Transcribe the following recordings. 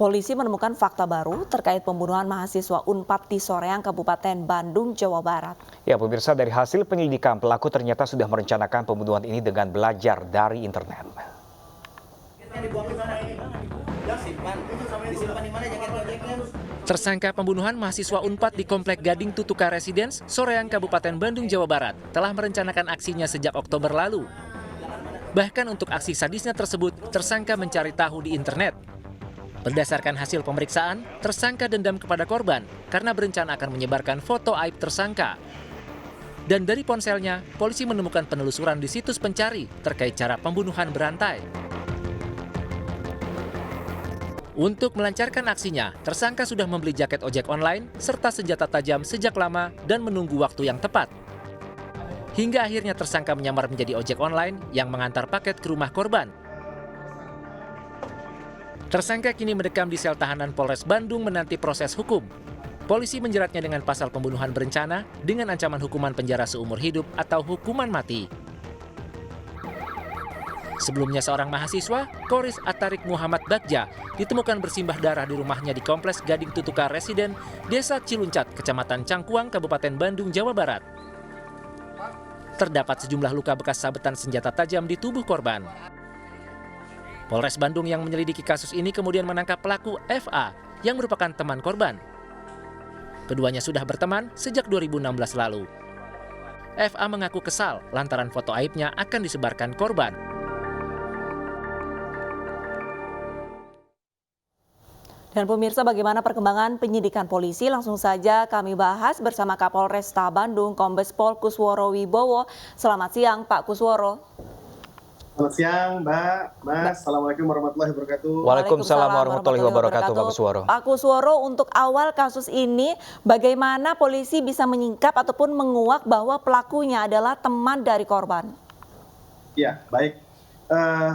Polisi menemukan fakta baru terkait pembunuhan mahasiswa Unpad di Soreang, Kabupaten Bandung, Jawa Barat. Ya, pemirsa, dari hasil penyelidikan pelaku ternyata sudah merencanakan pembunuhan ini dengan belajar dari internet. Tersangka pembunuhan mahasiswa Unpad di Komplek Gading Tutuka Residence, Soreang, Kabupaten Bandung, Jawa Barat, telah merencanakan aksinya sejak Oktober lalu. Bahkan untuk aksi sadisnya tersebut, tersangka mencari tahu di internet. Berdasarkan hasil pemeriksaan, tersangka dendam kepada korban karena berencana akan menyebarkan foto aib tersangka. Dan dari ponselnya, polisi menemukan penelusuran di situs pencari terkait cara pembunuhan berantai. Untuk melancarkan aksinya, tersangka sudah membeli jaket ojek online serta senjata tajam sejak lama dan menunggu waktu yang tepat. Hingga akhirnya tersangka menyamar menjadi ojek online yang mengantar paket ke rumah korban. Tersangka kini mendekam di sel tahanan Polres Bandung menanti proses hukum. Polisi menjeratnya dengan pasal pembunuhan berencana dengan ancaman hukuman penjara seumur hidup atau hukuman mati. Sebelumnya seorang mahasiswa, Koris Atarik Muhammad Bagja, ditemukan bersimbah darah di rumahnya di Kompleks Gading Tutuka Residen, Desa Ciluncat, Kecamatan Cangkuang, Kabupaten Bandung, Jawa Barat. Terdapat sejumlah luka bekas sabetan senjata tajam di tubuh korban. Polres Bandung yang menyelidiki kasus ini kemudian menangkap pelaku FA yang merupakan teman korban. Keduanya sudah berteman sejak 2016 lalu. FA mengaku kesal lantaran foto aibnya akan disebarkan korban. Dan pemirsa, bagaimana perkembangan penyidikan polisi? Langsung saja kami bahas bersama Kapolresta Bandung, Kombes Pol Kusworo Wibowo. Selamat siang, Pak Kusworo. Selamat siang, Mbak, Mas. Assalamualaikum warahmatullahi wabarakatuh. Waalaikumsalam warahmatullahi wabarakatuh, Pak Kusworo. Pak Kusworo, untuk awal kasus ini, bagaimana polisi bisa menyingkap ataupun menguak bahwa pelakunya adalah teman dari korban? Ya, baik.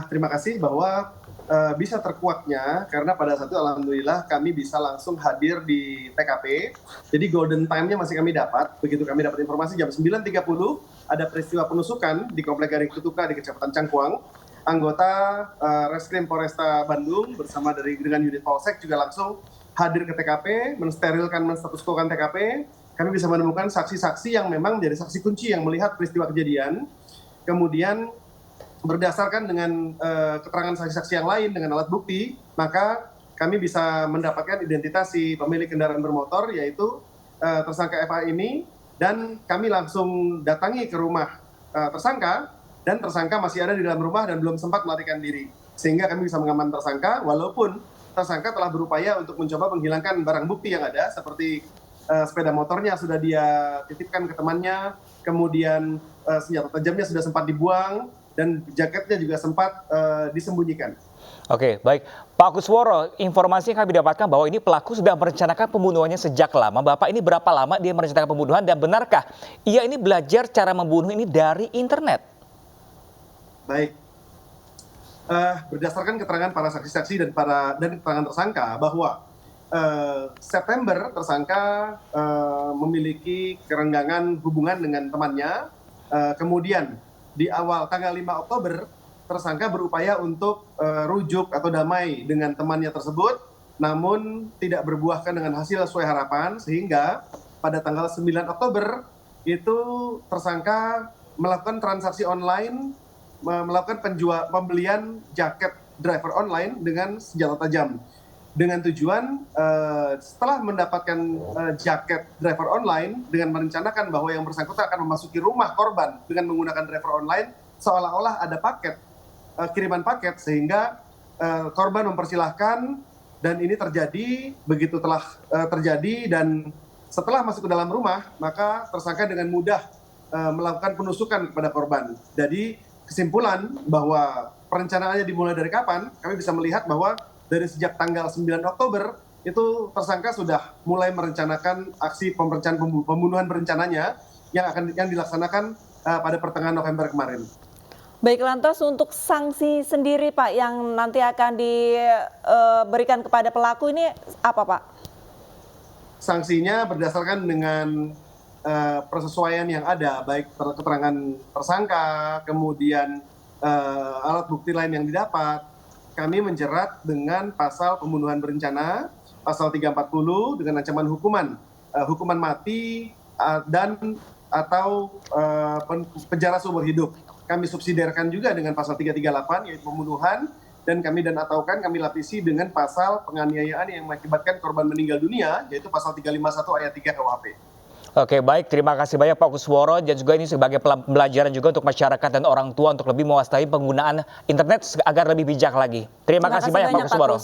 Terima kasih bahwa bisa terkuaknya karena pada saat itu alhamdulillah kami bisa langsung hadir di TKP. Jadi golden time-nya masih kami dapat. Begitu kami dapat informasi jam 9.30 ada peristiwa penusukan di Komplek Gading Tutuka di Kecamatan Cangkuang. Anggota Reskrim Polresta Bandung bersama dengan unit Polsek juga langsung hadir ke TKP, menstatuskukan TKP. Kami bisa menemukan saksi-saksi yang memang menjadi saksi kunci yang melihat peristiwa kejadian. Kemudian berdasarkan dengan keterangan saksi-saksi yang lain dengan alat bukti, maka kami bisa mendapatkan identitas si pemilik kendaraan bermotor, yaitu tersangka FA ini, dan kami langsung datangi ke rumah tersangka, dan tersangka masih ada di dalam rumah dan belum sempat melarikan diri. Sehingga kami bisa mengamankan tersangka, walaupun tersangka telah berupaya untuk mencoba menghilangkan barang bukti yang ada, seperti sepeda motornya sudah dia titipkan ke temannya, kemudian senjata tajamnya sudah sempat dibuang, dan jaketnya juga sempat disembunyikan. Oke, baik. Pak Kusworo, informasi yang kami dapatkan bahwa ini pelaku sudah merencanakan pembunuhannya sejak lama. Bapak, ini berapa lama dia merencanakan pembunuhan dan benarkah ia ini belajar cara membunuh ini dari internet? Baik. Berdasarkan keterangan para saksi-saksi dan keterangan tersangka bahwa September tersangka memiliki kerenggangan hubungan dengan temannya, kemudian di awal tanggal 5 Oktober, tersangka berupaya untuk rujuk atau damai dengan temannya tersebut, namun tidak berbuahkan dengan hasil sesuai harapan, sehingga pada tanggal 9 Oktober itu tersangka melakukan transaksi online, melakukan pembelian jaket driver online dengan senjata tajam. Dengan tujuan setelah mendapatkan jaket driver online dengan merencanakan bahwa yang bersangkutan akan memasuki rumah korban dengan menggunakan driver online, seolah-olah ada paket, kiriman paket, sehingga korban mempersilahkan, dan ini terjadi. Begitu telah terjadi dan setelah masuk ke dalam rumah, maka tersangka dengan mudah melakukan penusukan kepada korban. Jadi kesimpulan bahwa perencanaannya dimulai dari kapan, kami bisa melihat bahwa dari sejak tanggal 9 Oktober itu tersangka sudah mulai merencanakan aksi pembunuhan berencananya yang dilaksanakan pada pertengahan November kemarin. Baik, lantas untuk sanksi sendiri, Pak, yang nanti akan diberikan kepada pelaku ini apa, Pak? Sanksinya berdasarkan dengan persesuaian yang ada, baik keterangan tersangka, kemudian alat bukti lain yang didapat, kami menjerat dengan pasal pembunuhan berencana, pasal 340 dengan ancaman hukuman mati dan atau penjara seumur hidup. Kami subsidiarkan juga dengan pasal 338 yaitu pembunuhan, dan kami kami lapisi dengan pasal penganiayaan yang mengakibatkan korban meninggal dunia yaitu pasal 351 ayat 3 KUHP. Oke, baik. Terima kasih banyak Pak Kusworo, dan juga ini sebagai pembelajaran juga untuk masyarakat dan orang tua untuk lebih mewaspadai penggunaan internet agar lebih bijak lagi. Terima kasih banyak Pak Kusworo.